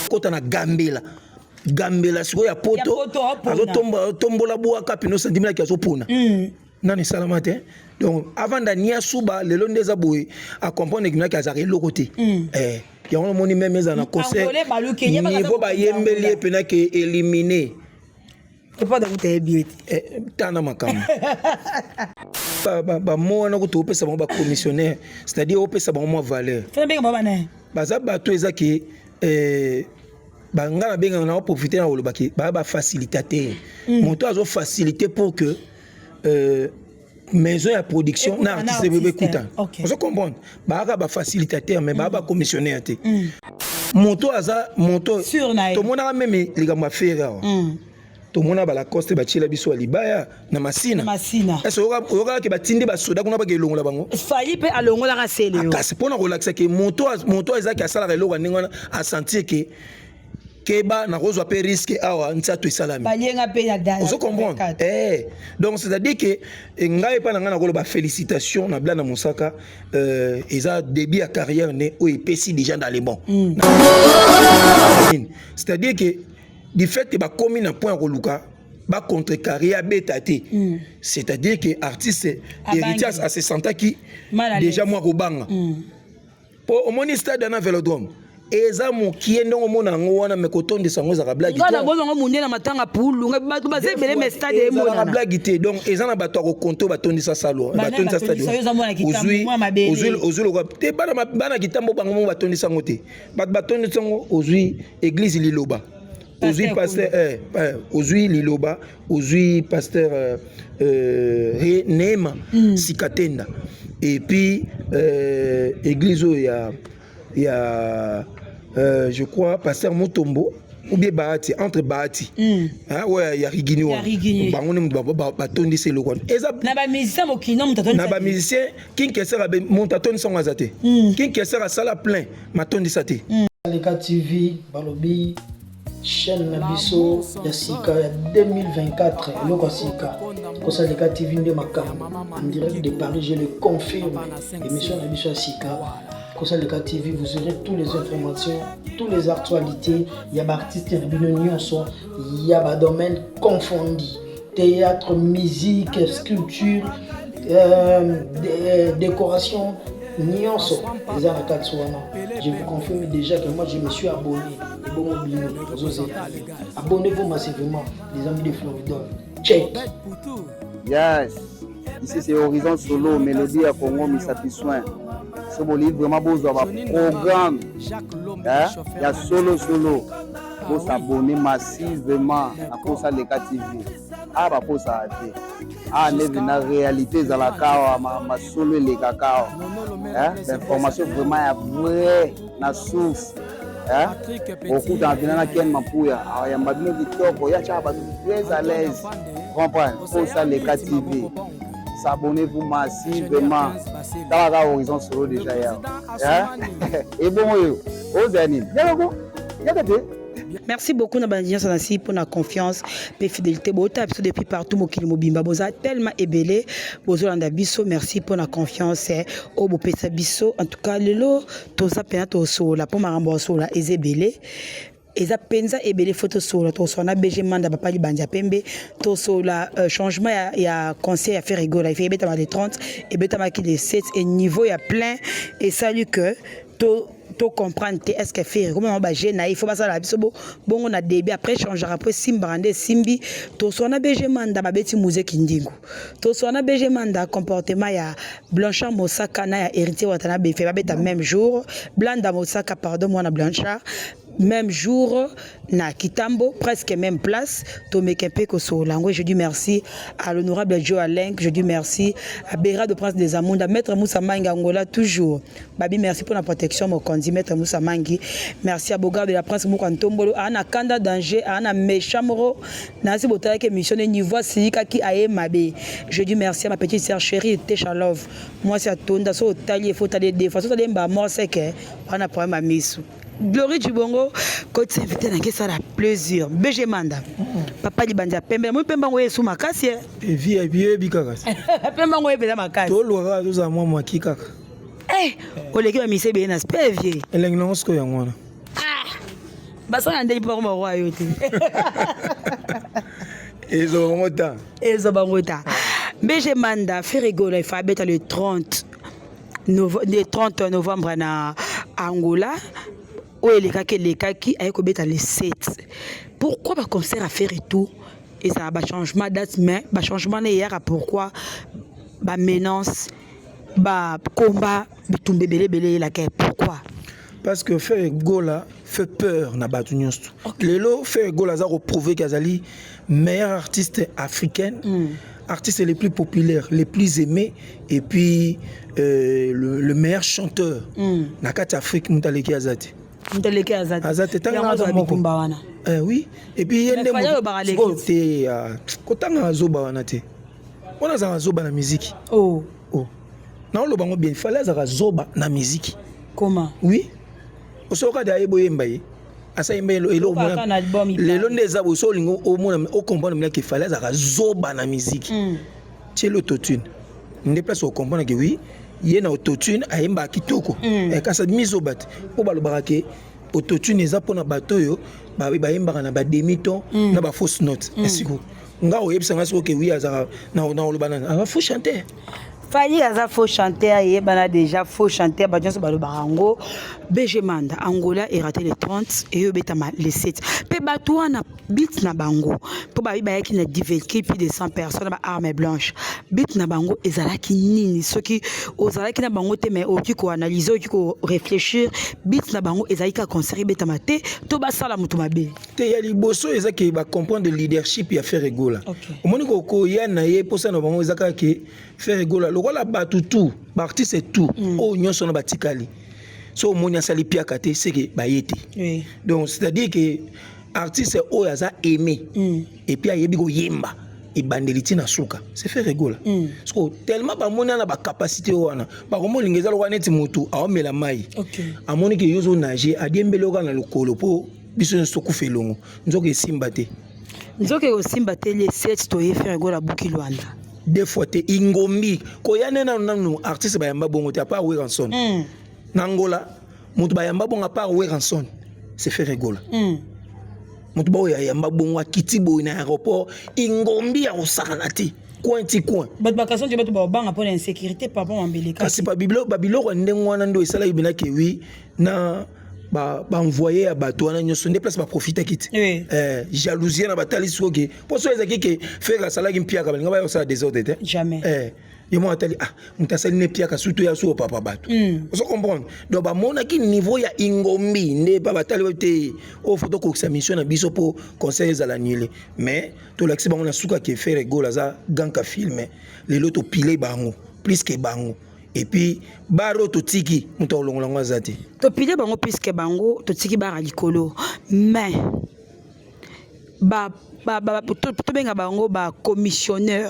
kota na gambela siko ya poto tombola boaka pino sandimela ki azopona nani salamate donc avant d'ania suba lelo ndeza boy a comprendre que naki azari lokote yango moni même eza na conseil niveau ba yembeli pena ke éliminer et pas dans tes bioti tana makam ba mo na ko to pesa ba commissionnaire c'est-à-dire au pesa ba mo valeur fait bien baba na baza bato ezaki bangana benga na profiter na olobaki ba facilitateur moto azo faciliter pour que maison ya production na artiste bébé kuta on comprendre ba facilitateur mais ba commissionnaire te moto aza moto to mona même likambo affaire to mona ba la coste ba chila biso libaya na masina est-ce oyoka ke batindi ba soda kuna ba ke longola bango fali pe alongola ka sele yo kasi pona relaxer ke moto ezaki asala reloko ndinga a sentir que keba na kozwa pe risque awa ntsatu esalami balenga pe ya dance vous comprenez donc c'est-à-dire que ngai pa nanga na koloba félicitations na Blana Mosaka eza début à carrière ne o epesi déjà dans les bons c'est-à-dire que du fait que ba komi na point koluka ba contrecarrer betati c'est-à-dire que artiste héritier à se sentir qui déjà moi kobanga pour au moins stade na Vélodrome eza mokie ndongo mona ngo wana mekotonde sango za blague ngana bozo ngo munde na matanga pulu ngabato bazebele me stade e mona na blague te donc eza na bato ko konto batondi sa salo batondi sa stade ozui lo te bana kitambo bango mo batondi sango te batondi sango ozui église liloba ozui pasteur ozui liloba ozui pasteur Neema Sikatenda et puis église je crois pasteur Motombo ou bien Bahati entre Bahati ouais ya Rigini wa bango ne batondi se lokon na ba musicien mokino mutatondi na ba musicien king kesera be montatoni songa zate king kesera sala plein matondi sate Leka TV balobi chaîne na biso ya sika ya 2024 eloko sika kosa Leka TV nde makambo en direct de Paris je le confirme émission na biso ya sika kosa Leka TV vous aurez toutes les informations toutes les actualités il y a artistes et nyonso il y a ba domaine confondu théâtre musique sculpture décoration nyonso les je vous confirme déjà que moi je me suis abonné abonnez-vous massivement les amis de Floridor check yes ici c'est Horizon Solo Mélodie à Congo Misapi Soin c'est bon livre vraiment beau programme il y a solo pour s'abonner massivement à Kosa Leka TV ba posa ate neve na réalité za la kawa ma solo le cacao l'information vraiment ya vrai na source beaucoup d'envina na ken mapuya ya mbabino kitoko ya chaba très à l'aise comprendre Kosa Leka TV s'abonnez-vous massivement dans la Horizon Solo déjà hier et bon ozani merci beaucoup na bandiya sanasi pour la confiance et fidélité bota depuis partout mokili mobimba boza tellement ébélé bozolanda biso merci pour la confiance au bopesa biso en tout cas lelo toza pena to sola pour marambo sola ezebele eza penza ebele photo sola to sona BG manda papa libanja pembe to sola changement ya conseil à faire rigoler il fait beta ma de 30 et beta ma qui de 7 et niveau ya plein et salut que to comprendre est-ce que faire comment ba gêner il faut pas ça la biso bon on a début après changer après simbrande simbi to sona BG manda ba beti musique ndingo to sona BG manda comportement ya Blanchard Mosaka na ya héritier watana be fait ba beta même jour Blanda Mosaka pardon moi na Blanchard même jour na Kitambo presque même place to mekepe ko so langue je dis merci à l'honorable Joe Alain je dis merci à Béra de Prince des Amonda maître Moussa Mangi Angola toujours babi merci pour la protection mon condi maître Moussa Mangi merci à Boga de la Prince Moukantombolo ana kanda danger ana méchamro na si botala que mission niveau sika ki aye mabe je dis merci à ma petite sœur chérie Tesha Love moi c'est à tonda so tali faut tali des façons tali mba moi c'est que on a problème à misu Glory du Bongo, quand tu invites dans ça la plaisir. BG Manda. Papa libanja pembe, moi pembe ngoye sous ma casse. Et vie bikaka. Pembe ngoye pembe ma casse. To loira to za moi kikaka. Oleki ba mise be na spevie. Eleng non sko ya ngwana. Basa ande pour mo royauté. Ezobangota. Ezobangota. BG Manda Ferregola il faut le 30 novembre na Angola. Où les kaki a ekobeta le 7. Pourquoi ba concert à faire et tout et ça va changement date mais ba changement hier pourquoi ba menace ba combat bitumbe belé la pourquoi? Parce que Ferregola fait peur na batu nyonso. Lelo Ferregola za prouver qu'azali meilleur artiste africaine, artiste les plus populaires, les plus aimés et puis le meilleur chanteur na kati Afrique mutaleki azati. Mutaleki azati. Azati tanga za moko. Oui, et puis yende mo te kotanga zoba wana te. On a zoba na musique. Oh. Non lo bango bien, il fallait za zoba na musique. Comment? Oui. Osoka da yebo yemba ye. Asa yemba elo mona. Lelo ndeza bo so lingo o mona o comprendre mena qu'il fallait za zoba na musique. C'est l'autotune. On déplace au comprendre que oui, il y a une autotune à yemba kitoko. Et quand ça mise au bat, po ba lo barake autotune eza pona bato yo ba yemba na ba demi-ton na ba fausse note. Esiko. Nga o yebisa ngaso que oui azara na lo banana. Ah faut chanter. Fali aza faux chanteur et bana déjà faux chanteur ba jonso balo barango BG Manda Angola est raté le 30 et betama le 7 pe bato na beat na bango po ba yaki na divertir plus de 100 personnes ba arme blanche beat na bango ezalaki nini soki ozalaki na bango te mais oki ko analyser oki ko réfléchir beat na bango ezalika concert betama te to ba sala mutu mabe te ya liboso ezaki ba comprendre le leadership ya Ferregola omoni ko yana ye posa na bango ezaka ke Ferregola lokola batu tout artiste tout o nyonso na batikali so moni asali piaka te c'est que bayete donc c'est à dire que artiste o yaza aimé et puis ayebi ko yemba et bandeliti na suka c'est Ferregola parce que tellement ba moni na ba capacité wana ba ko moni ngeza lokwa neti mutu awomela mai amoni ke yozo nager adiembele okana lokolo po biso nso kufelongo nzoke esimba te nzoke osimba te les 7 to ye Ferregola buki Luanda des fois te ingombi ko yana nanu artiste ba yamba bongo te à part Weranson Nangola mutu ba yamba bongo à part Weranson c'est Ferregola mutu ba yamba bongo akiti bo na aéroport ingombi ya osakana te coin ti coin bat bakason je batu ba banga pour l'insécurité papa ambeleka kasi pa babilo ndengwana ndo esala ibina ke wi na ba envoyer à bateau na nyoso déplace ba profiter kit jalousie na batali soke pour so ezaki ke faire sala ki mpia ka balinga ba yosa désordre te jamais yemo atali mutasali ne pia ka surtout ya so papa bato on comprendre donc ba mona ki niveau ya ingombi ne ba batali te o photo ko sa mission na biso pour conseil za l'annuler mais to l'accès ba on a suka ke faire gola za ganka filmer les loto pilé bango plus que bango et puis baro to tiki muto olongola ngwazati to pile bango puisque bango to tiki bara likolo mais to benga bango ba commissionneur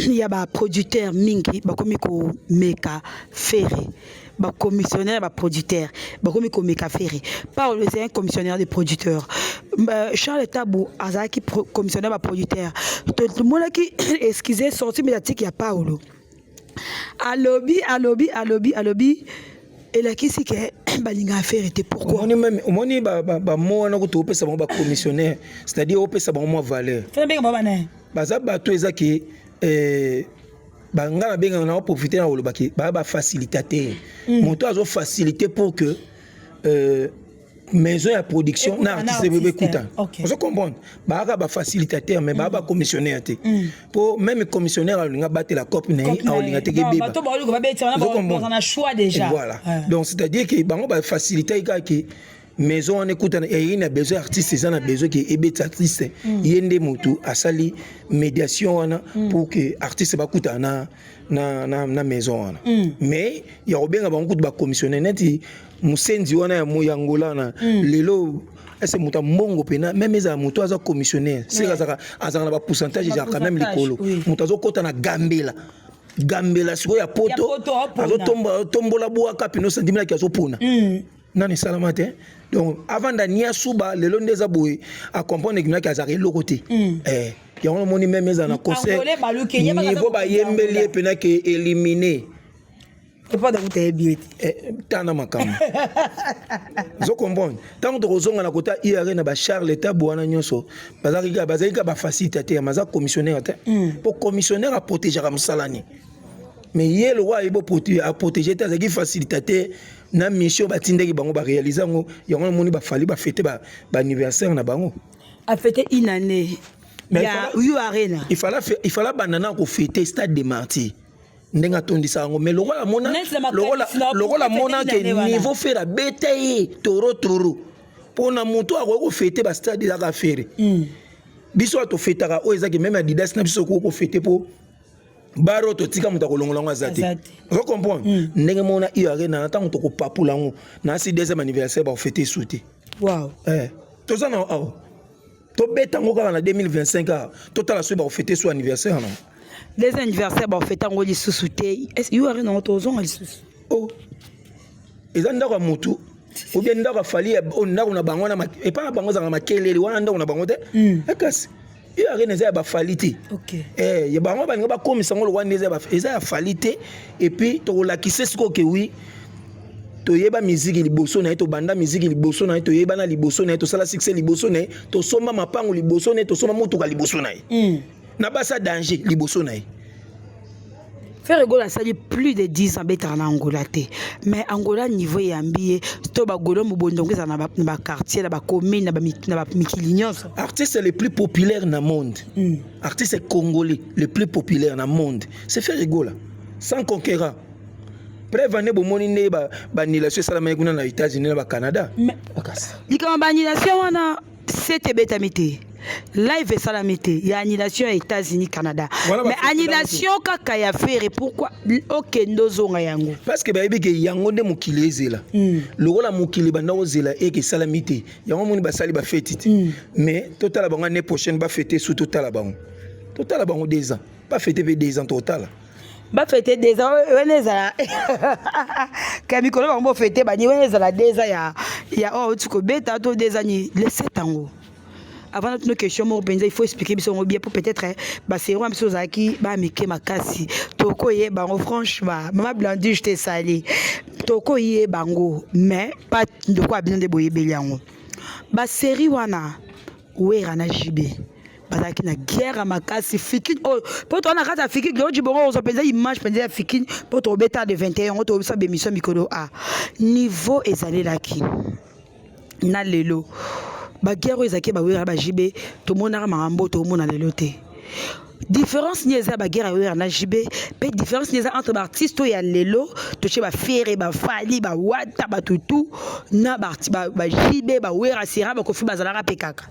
ya ba producteur mingi ba komi ko meka ferry ba commissionnaire ba producteur ba komi ko meka ferry Paul c'est un commissionnaire de producteur Charles Tabou azaki commissionnaire ba producteur to mona ki excusez sorti médiatique ya Paulo alobi et la qui c'est que balinga faire était pourquoi on moni ba mo na ko to pesa ba commissionnaire c'est-à-dire o pesa ba mo valeur fait bien baba na baza bato ezaki banga benga na profiter na olobaki ba facilitateur moto azo faciliter pour que maison ya production na artiste bébé kuta vous comprenez ba facilitateur mais ba commissionnaire te pour même commissionnaire alinga battre la copie na alinga te beba on a choix déjà voilà donc c'est à dire que bango ba faciliter que maison on écoute et il a besoin artiste ça a besoin que ebet artiste yende mutu asali médiation wana pour que artiste ba kuta na maison wana mais il y a bien bango ba commissionnaire neti musenzi wana ya moyangola na lelo ese muta mbongo pena même eza muto aza commissionnaire c'est azaka na ba pourcentage ya quand même likolo muto azo kota na gambela siko ya poto azo tombola bwa kapino sentiment ki azo pona nani salama te donc avant d'ania suba lelo ndeza boy a comprendre que naka azaka eloko te ya on moni même eza na concert niveau ba yembeli pena ke éliminer pas de goûter bien. Tana makam. Zo comprendre. Tant que ozonga na kota IRE na ba Charles Tabouana nyonso. Bazalika ba facilitateur, maza commissionnaire te. Pour commissionnaire à protéger am salani. Mais hier le roi ibo protéger ta zaki facilitateur na mission batindeki bango ba réaliser ngo yango moni ba fali ba fêter ba anniversaire na bango. A fêter une année. Mais il fallait banana ko fêter stade de Martyrs. Ndenga tondisa ngo mais lokola mona ke niveau faire betaye toro pona moto ako fêter ba stade za ka faire biso to fêtaka o ezaki même Adidas na biso ko fêter po baro to tika muta ko longola ngo azate vous comprenez ndenge mona iyo arena na tango to ko papula ngo na si deuxième anniversaire ba fêter souté wow to ça na to beta ngo ka na 2025 to tala so ba fêter son anniversaire non. Les anniversaires, bon, fait un rôle sous-souté. Est-ce qu'il y a un autre zone? Oh, ils ont d'ailleurs motu. Ou bien d'ailleurs fallu on a bangona et pas bangoza na makele wanda on a bangote. Akas. Il y a rien à falité. OK. Il y a bango ba comme ça on wanda eza falité et puis to la qui sait ce que oui. To yeba musique liboso na to banda musique liboso na to yeba na liboso na to sala succès liboso na to soma mapango liboso na to soma motuka liboso na. Na basa danger liboso na. Faire Angola ça dit plus de 10 ans beta en Angola té mais Angola niveau yambié to ba golo mubondongo za na ba quartier na ba commune na ba mikilinyoso. Artiste le plus populaire dans le monde. Artiste congolais le plus populaire dans le monde. C'est faire Angola sans conquérant. Prévenez bo moni ne ba annulation ça la kuna na États-Unis na ba Canada. Likama ba annulation wana c'était beta mité. Live et salamité, il y a annulation aux États-Unis, Canada. Voilà, mais annulation kaka ya faire pourquoi OK ndozonga yango. Parce que baby ke yango nde mokili ezela. Lokola mokili banda ozela et que salamité. Yango moni ba sali ba fête. Mais total bango année prochaine ba fêter sous total bango. Total bango 2 ans. Pas fêter 2 ans total. Ba fêter 2 ans wenezala. Kami kolo bango fêter ba ni wenezala 2 ans ya oh tu ko beta to 2 ans ni les 7 ans. Avant notre question, il faut expliquer bien pour peut-être c'est un peu qui va me makasi. Toko ye bango franchement, maman Blandy t'ai salé. Toko ye bango, mais pas de quoi bien débrouiller beliango. Ba série wana ouera JB. Bazaki na guerre makasi fiki oh pour toi na kata fiki do jibongo on s'appelle image pendant fiki pour to beta de 21 on to sa émission mikolo a niveau ezalé laki na lelo ba guerre ezaki ba wera ba JB to monara marambo to mona lelo te différence ni eza ba guerre wera na JB pe différence ni eza entre ba artiste to ya lelo to che ba fere ba fali ba wata ba tutu na ba JB ba wera sira ba kofi bazalaka pe kaka.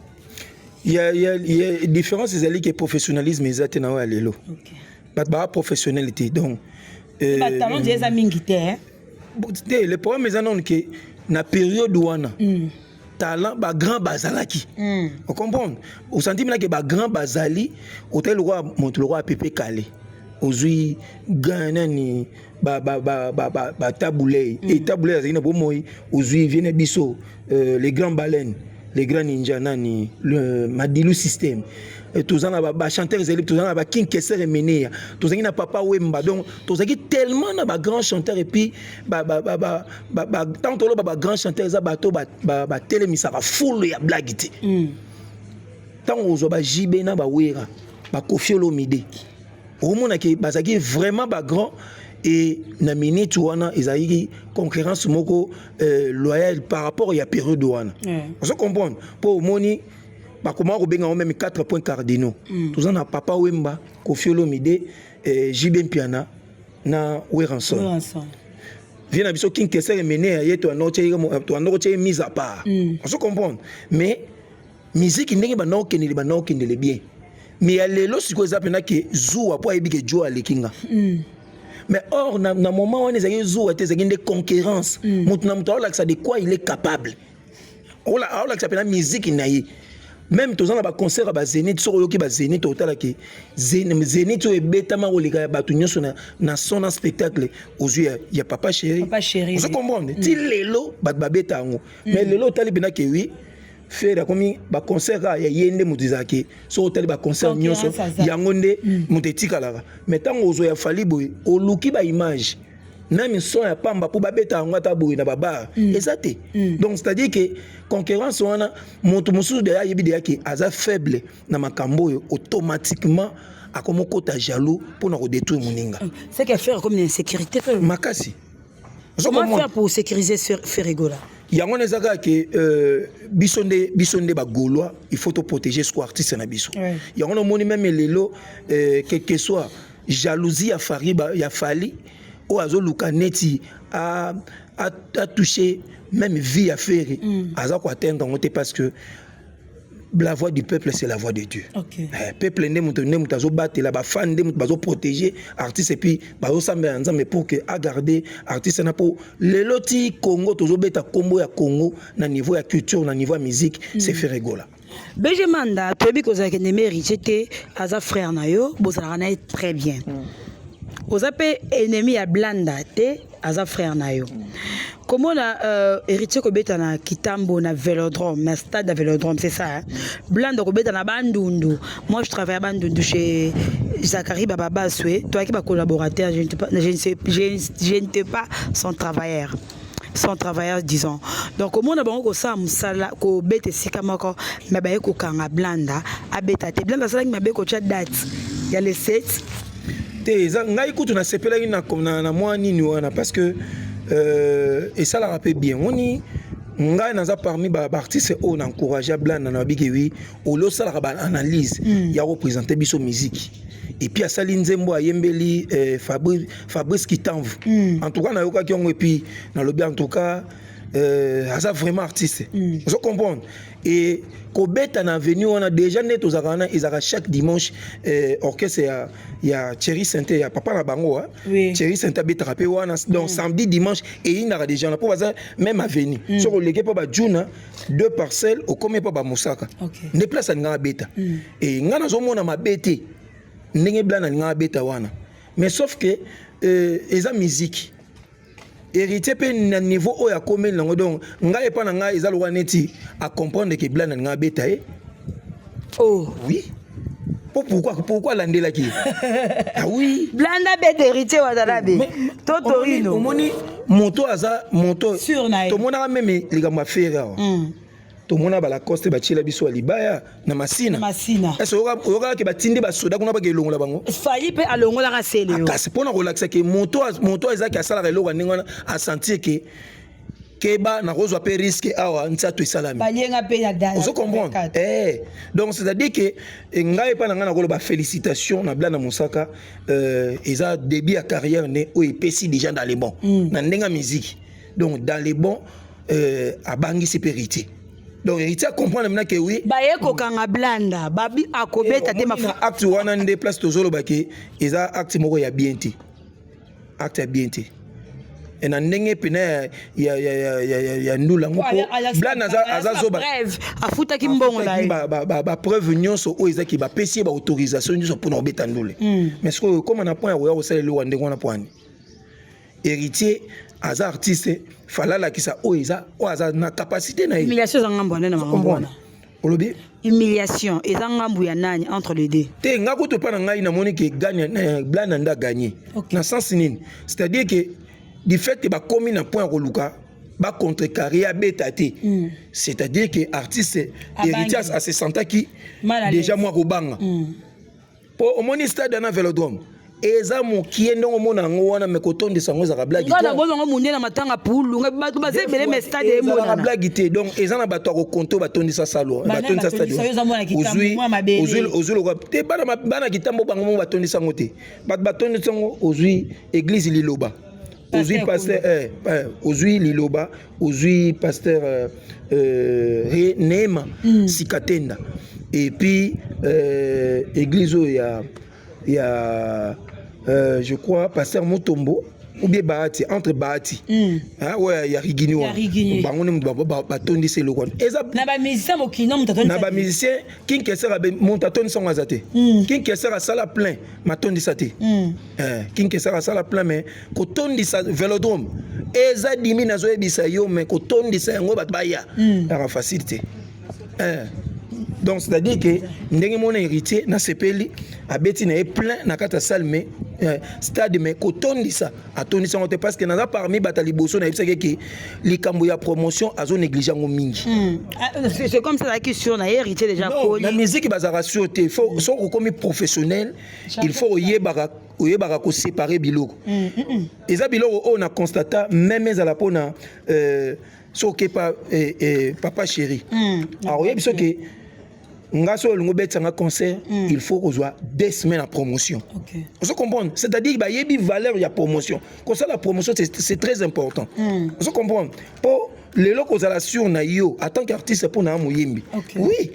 Il y a différence ezali que professionnalisme ezate na wa lelo. OK. Ba professionnalité donc ba talent des mingi te hein. Le problème est non que na période wana talent ba grand bazalaki on comprend au sentiment que ba grand bazali hôtel le roi monte le roi PP calé ozui gana ni ba taboulé et taboulé azina bo moy ozui viene biso les grands baleines les grands ninja nani le Madilu système tous en ba chanteur zeli tous en ba King Kesser Menea tous en na papa Wemba donc tous en tellement na ba grand chanteur et puis ba tant to ba grand chanteur za bato ba télémisa ba full ya blague ti tant ozo ba JB na ba wera ba Koffi Olomide au monde que bazaki vraiment ba grand et na minute wana ezali concurrence moko loyal par rapport à période wana on se comprendre pour moni ba comment obenga même 4 points cardinaux tous en a papa Wemba Koffi Olomide JB Mpiana na Weranson vient biso King Kesser Menea yeto anoche mise à part on se comprendre mais musique ndenge ba nokende bien mais ya lelo siko ezapena ke zuwa po ayebi ke jo alekinga mais or na moment où ezaki zuwa te ezaki des concurrence mutu na mutu aolakisa de quoi il est capable aolakisa pena musique na ye même tous en ba concert ba Zénith so yoki ba Zénith otala ke Zénith o ebetama olika ya batu nyoso na son spectacle aux yeux ya papa chéri on se comprend ti lelo ba beta ngo mais lelo tali bena ke oui faire comme ba concert ya yende mutizaki so hotel ba concert nyoso yango nde mutetika la mais tant ozo ya fali boy oluki ba image même son ya pamba pour babeta ngata boui na baba exacté donc c'est-à-dire que concurrence wana moto mususu de yebi de yaki aza faible na makambo yo automatiquement akomo kota jaloux pour na détruire moninga c'est qu'à faire comme une insécurité makasi comment faire pour sécuriser Ferregola yango nezaka que bisonde ba gaulois il faut te protéger ce artiste na biso yango no moni même lelo quel que soit jalousie ya fariba ya fali o azoluka neti a touché même vie à faire aza ko atteindre ngote parce que la voix du peuple c'est la voix de Dieu. Peuple ne muto azo battre la ba fan de muto bazo protéger artiste et puis bazo samba ensemble pour que a garder artiste na pour le loti Congo tozo beta combo ya Congo na niveau ya culture na niveau ya musique c'est Ferregola. Benjamanda tobi ko za kene mérité aza frère na yo bozala na très bien. Ozape ennemi ya Blanda te aza frère na yo. Comment la héritier kobeta na Kitambo na Vélodrome, na stade de Vélodrome, c'est ça. Hein? Blanda kobeta na Bandundu. Moi je travaille à Bandundu chez Zachary Baba Soué. Toi qui es collaborateur, je ne t'ai pas son travailleur. Son travailleur disons. Donc comment on a bon ko ça musala ko bete sikamako mais ba ko kanga Blanda abeta te Blanda sala ma be ko chat date. Il y a les 7 ngai kutu na sepela na moi nini wana parce que et ça la rappelle bien on y ngai naza parmi ba artistes on encourager Blanda na bigi oui o lo sala ba analyse ya représenter biso musique et puis à Salinzembo à Yembeli Fabrice Kitamvu en tout cas na yoka ki on et puis na lobby en tout cas ça vraiment artiste vous comprenez et kobeta na venu on a déjà net aux arana ils arrachent chaque dimanche orchestre il y a Thierry Sainté ya papa na bango Thierry Sainté beta rapé wana donc samedi dimanche et il n'a déjà pour ça même avenue sur le pas ba juna 2 parcelles au comme pas ba Mosaka ne place nga beta et nga na zo mona mabete ndenge blana nga beta wana mais sauf que eza musique héritier pe na niveau o ya komel nango donc ngai pa na ngai eza loka neti à comprendre que Blanda nga beta oh oui pourquoi landela ki ah oui Blanda beta héritier wa dalabe totorino omoni moto aza moto to mona même likambo affaire to mona ba la coste ba chila biso libaya na masina est-ce oyoka ke batindi ba soda kuna ba ke longola bango fali pe alongola ka sele yo kasi pona relaxa ke moto ezaki asala reloko ndinga a sentir que keba na rozwa pe risque awa ntsato esalami balenga pe ya dance vous comprenez donc c'est-à-dire que ngai pa nga na koloba félicitations na Blanda Mosaka eza début à carrière ne o epesi déjà dans les bons na ndenga musique donc dans les bons a bangi sécurité. Donc il t'a comprendre maintenant que oui baye ko kanga Blanda babi akobeta te mafa acte wana nde place tozolo bake eza acte moko ya bienté acte ya bienté et na ndenge pena ya ndula ngoko Blanda azazoba bref afuta ki mbongo la ba preuve nyonso o ezaki ba pesi ba autorisation nyonso pour na obeta ndule mais ce que comme on a point ya ko sala lo wande ngona point héritier aza artiste falala kisa oiza oaza na capacité na humiliation za ngambo na mangona olobi humiliation eza ngambo ya nani entre les deux te ngako to pa na ngai na moni ke gagne Blanda nda gagner na sens nini c'est-à-dire que du fait que ba komi na point ko luka ba contrecarrer à betati c'est-à-dire que artiste héritier à se sentir qui déjà moi ko banga pour au moni stade na Vélodrome eza mokie ndongo mona ngo wana mekotonde sango za blague ngana bozongo munde na matanga pulu bato bazebele me stade e mona na blague te donc eza na bato ko konto batondi sa salo batondi sa stade ozui ko te bana kitambo bango mo batondi sango te batondi sango ozui église liloba ozui pasteur ozui liloba ozui pasteur Neema Sikatenda et puis église il y a je crois pasteur Motombo ou bien Bahati entre Bahati ouais il y a Rigini bango ne batondi c'est le quoi na ba musicien mokino mutatondi na ba musicien king kesera montatoni songa zate king kesera sala plein matondi sate king kesera sala plein mais ko tondi sa Vélodrome eza dimi nazo ebisa yo mais ko tondi sa ngo bat baya la facilité donc c'est-à-dire que ndenge mon héritier na sepeli abeti na plein na kata salle mais stade mais kotondisa atondisa ngote parce que naza parmi batali boso na yebisaki ke likambo ya promotion azo négliger ngo mingi. C'est comme ça la question na héritier déjà non la musique bazara sûreté il faut so comme professionnel il faut oyebaka ko séparer biloko eza biloko on a constaté même ezala pona soke pa papa chéri alors yebiso ke ngaso lingo betanga concert il faut qu'on soit 2 semaines en promotion. OK. Vous comprenez? C'est-à-dire bah yebi valeur il y a promotion. Comme ça la promotion c'est très important. Vous comprenez? Pour les locaux à la sur na yo en tant qu'artiste pour na moyembi. Oui.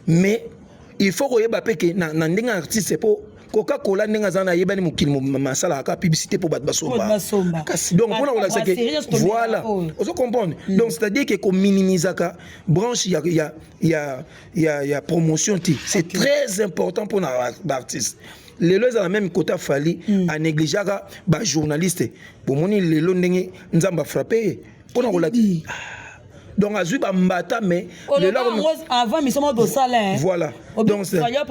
Mais il faut que yeba que na ndinga artiste pour Coca-Cola nenga zana yebani mukili masala ka publicité pour bat basomba. Kasi donc on a ça que voilà. Vous comprenez? Donc c'est-à-dire que comme minimisaka branche il y a promotion c'est très important pour l'artiste. Les lois à la même côté fali à négliger ba journaliste. Pour moni les lois ndenge nzamba frappé pour na relati. Donc à Zuba Mbata mais avant mais sommes au salaire. Voilà. Donc c'est-à-dire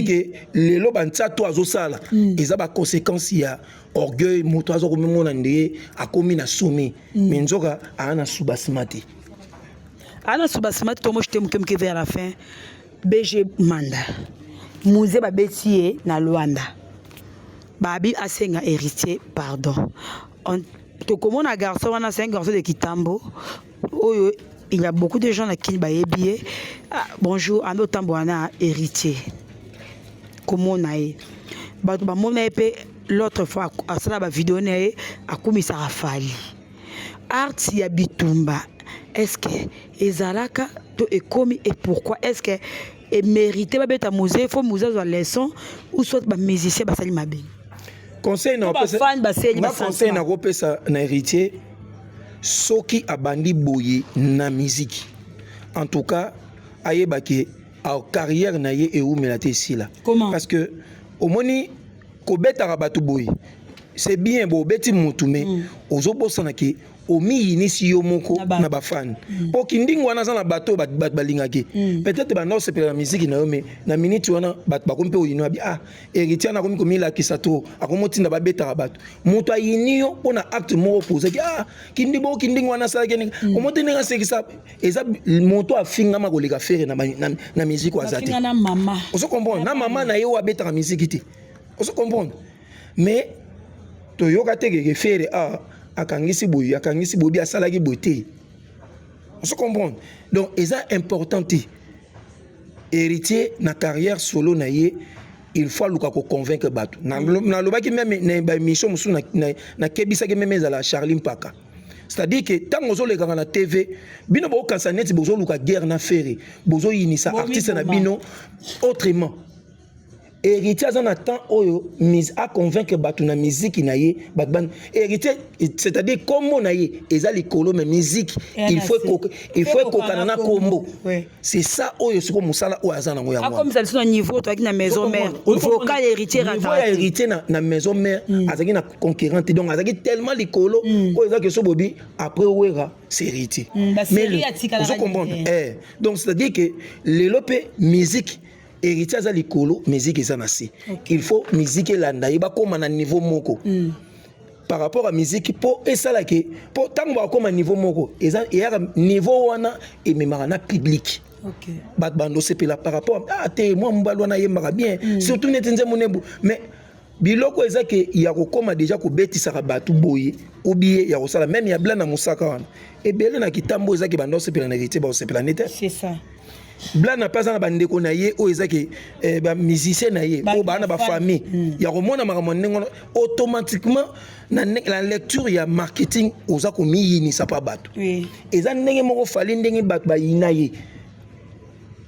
que les lobanta toi zo sala ils a conséquence il y a orgueil moto azo komemo na ndé a komi na sommet mais nzoka ana subasmati. Ana subasmati to mo jeté mukemke vers la fin BG Manda. Musée ba betie na Luanda. Babi asenga héritier pardon. To comme on a garçon, on a 5 garçons de Kitambo. Oh, il y a beaucoup de gens qui baébillé. Bonjour, Ando Tamboana héritier. Comment on a eu? Bah mon épée l'autre fois à ça la vidéo né à commissaire Rafali. Art ya bitumba. Est-ce que ezalaka to est commis et pourquoi est-ce que est mérité ba beta musée faut musée soit leçon ou soit ba musicien ba sali mabe. Conseil na conseil na repesa na héritier soki abandi boye na musique en tout cas ayebaki a carrière na ye e umelate sila parce que au moni ko beta rabatu boye c'est bien bo beti mutu mais ozobosana ki omi inisi yo moko na ba fan po kindingo wana za na bato bat balingaki peut-être ba no se la musique na yo mais na minute wana bat ba kompe oyino abi héritier na komi komila kisato akomotinda ba beta rabatu mutu ayinio pona acte moko poser kindingo wana sala keni omotinga sekisa eza mutu afinga makoleka faire na musique wazate na mama oso comprendre na mama na yo abeta na musique ti oso comprendre mais to yoka teke faire akangisi bobi asalaki beauté. On se comprend. Donc c'est important héritier na carrière solo na ye il faut luka ko convaincre bato na lobaki même na mission musu na kebisa ke même la Charlie Mpaka. C'est-à-dire que tant ozo le na TV bino bo kansa net bozo luka guerre na faire bozo inisa artiste na bino autrement. Héritier en temps oyo mise à convaincre batu na musique na ye batban héritier c'est-à-dire comme na ye ezali kolo mais musique il faut kanana combo c'est ça oyo siko musala o azana ngo ya moi comme ça sur niveau toi qui na maison mère vocal héritier rata héritier na maison mère azaki na conquérante donc azaki tellement les colo o ezaki so bobi après ouera c'est héritier mais vous comprenez donc c'est-à-dire que les lopé musique héritier za likolo musique eza na si il faut musique landa yeba koma na niveau moko par rapport à musique pour esala ke pour tango ba koma niveau moko eza ya niveau wana et memara na public bat bando sepela par rapport te moi mbalo na yemba bien surtout netenze monembu mais biloko eza ke ya kokoma déjà ko betisa batu boye oublier ya kosala même ya bla na musaka wana et belé na kitambo eza ke bando sepela na héritier ba sepela nete c'est ça. Bla na pas na bandeko na ye o ezaki ba musicien na ye o ba na ba famille ya komona makambo ndenge automatiquement na la lecture ya marketing oza ko miyini sa pa bato eza ndenge moko fali ndenge bato ba yina ye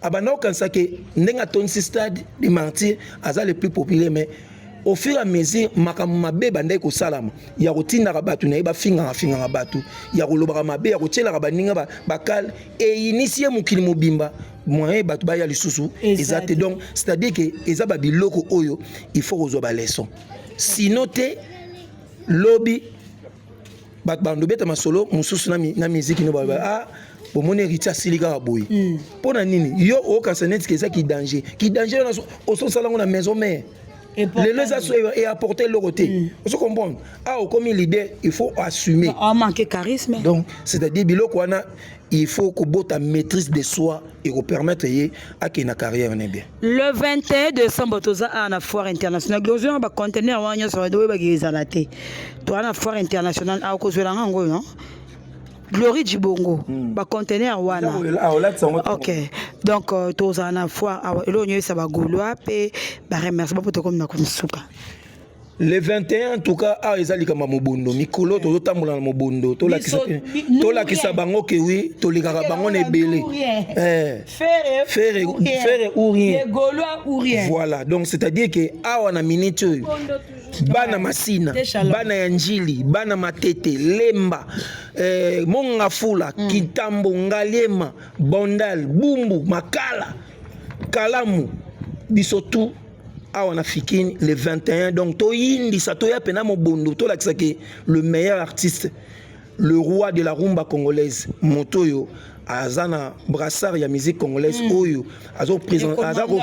abana kansa ke ndenge ton stade de martyr aza le plus populaire mais au fur et à mesure makambo mabe bandai ko salama ya kotinda ka bato na ye ba finga bato ya kolobaka mabe ya kotiela ba ninga ba kal et initier mukili mobimba moyen bato ba ya lisusu exact donc c'est-à-dire que eza ba biloko oyo il faut ozo ba leçon sinon te lobby bato bando beta masolo mususu na musique no ba bon héritier silika boy pona nini yo o kansanet ke ça qui danger na au sens salon na maison mère et apporter le côté. Vous comprenez? Ah, comme l'idée, il faut assumer. On manque charisme. Donc, c'est-à-dire il faut que ta maîtrise de soi et vous permettre à que na carrière n'est bien. Le 21 décembre, tu as une foire internationale. Tu as un conteneur sur le dos de tu as une foire internationale à cause de la non? Glory Djibongo, ba conteneur wana. OK. Donc tu as une foire et là ça va gouloir et ba remerciement pour te comme na konsuka. Le 21 en tout cas a ezali kama mobondo mikolo to tambola na mobondo to la kisa bango ke oui to likaka bango na ebele faire ou rien ou rien. Voilà, donc c'est-à-dire que awa na minute bana masina bana ya njili bana matete lemba monga fula kitambo ngaliema bondal bumbu makala kalamu bisotu awa na fikini le 21 donc to yindi sa to ya pena mobondo to la que le meilleur artiste le roi de la rumba congolaise Motoyo azana brassard ya musique congolaise oyo azo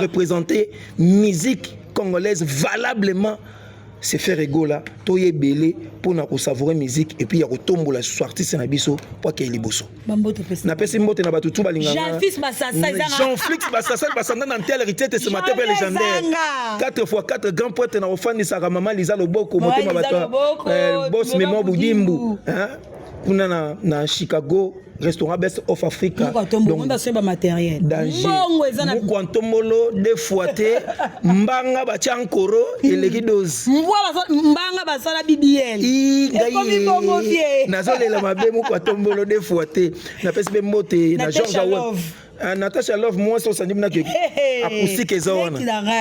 représenter musique congolaise valablement. C'est faire égola to yebele pour na ko savourer musique et puis ya ko tombola sur artiste na biso pour que liboso na pesi mbote na batutu balinganga Jean-Flix Basasa basanda na tel retraite ce matin pour légendaire 4x4 grand poète na ofani sa maman Lisa Loboko motema bato boss mémoire budimbu hein kuna na Chicago restaurant Best of Africa donc on a ce matériel bongo ezana kwantomolo de fouaté mbanga ba chankoro eleki dose mbanga basala BBL ngai bongo vie nazolela mabe mu kwantomolo de fouaté na pesi be mbote na George Awad Natasha Love moi so sandi mna ke acoustique ezona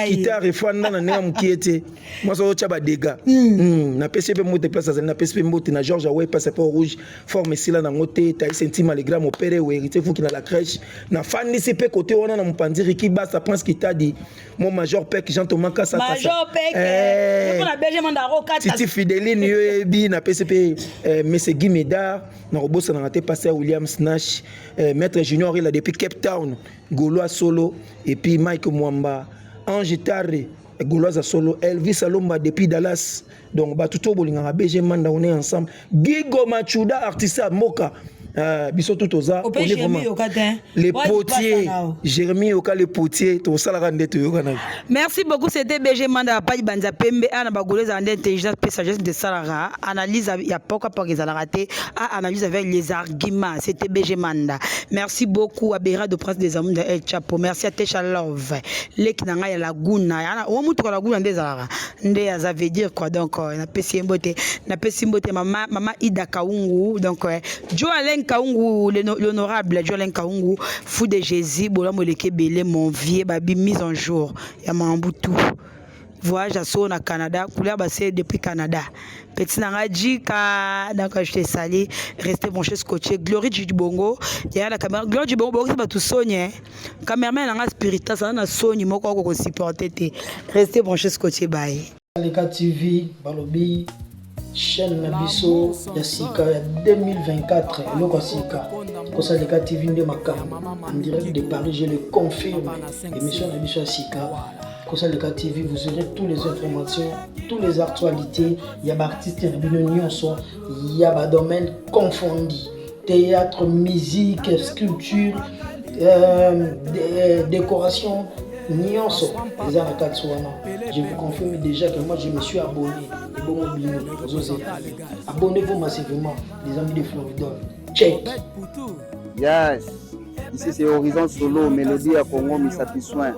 guitare fanda na nea mukiete moi so chaba dega na pesi be mbote place na pesi be mbote na George Awad passeport rouge forme sila na ngote ta sentima les grands opéré ou hérité fou qui na la crèche na fandi si pe côté wana na mpandiri ki basa prince qui t'a dit mon major Pek Jean Thomas Kassa major Pek pour la belge mandaro 4 Titi Fideline yebi na PCP monsieur Guy Médard na robosa na raté passer William Snash maître junior il a depuis Cape Town Goloa Solo et puis Mike Mwamba Ange Taré Goloa Solo Elvis Alomba depuis Dallas donc ba tout bolinga BG Manda on est ensemble Gigo Machuda artiste Moka biso tout oza on est vraiment les potiers Jérémy Oka les potiers to sala rande to yokana. Merci beaucoup, c'était BG Manda pa banza pembe ana bagoleza ande intelligence et sagesse de Salara analyse ya pourquoi pas qu'ils a raté à analyse avec les arguments, c'était BG Manda. Merci beaucoup à Béra de Prince des Amours de El Chapo, merci à Tesha Love leki nanga ya Laguna yana o mutu ko Laguna ndezala nde ça veut dire quoi donc na pesi mbote mama Ida Kaungu donc Joalen Kaungu l'honorable Joalen Kaungu fou de Jésus bola moleke belé mon vieux babi mise en jour ya mambutu voyage à son à Canada couleur bassé depuis Canada petit nangadjika donc je te salue restez branché scotché Glory Djibongo ya la caméra Glory Djibongo ba tout sonye cameraman nanga spirita ça na sonye moko ko supporter te restez branché scotché bye Saleka TV balobi chaîne Nabiso ya Sika ya 2024 loko Sika ko Saleka TV nde makamba en direct de Paris je le confirme émission Nabiso ya Sika ko Saleka TV vous aurez toutes les informations toutes les actualités ya ba artistes ya bino nyonso ya ba domaine confondu théâtre musique sculpture décoration nyonso eza na katsuana. Je vous confirme déjà que moi je me suis abonné et bon abonnez-vous massivement les amis de Floridor. Check. Yes. Ici c'est Horizon Solo, Mélodie à Congo Misapissoin.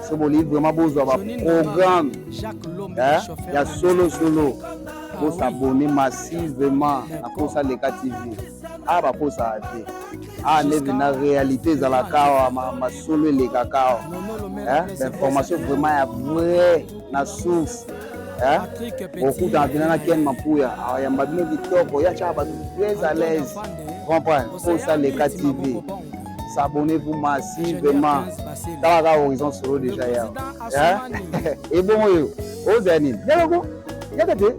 Ce bon livre vraiment beau programme. Il y a solo. Faut s'abonner massivement à cause de la TV. Ah bah pour ça ah n'est une réalité dans la cao ma solo les cacao l'information vraiment est vraie na source beaucoup d'entraîneurs qui aiment Mapuya il y a madame Vitoko ya chaba très à l'aise comprendre pour ça les TV s'abonnez-vous massivement dans la Horizon Solo déjà et bon aux amis regardez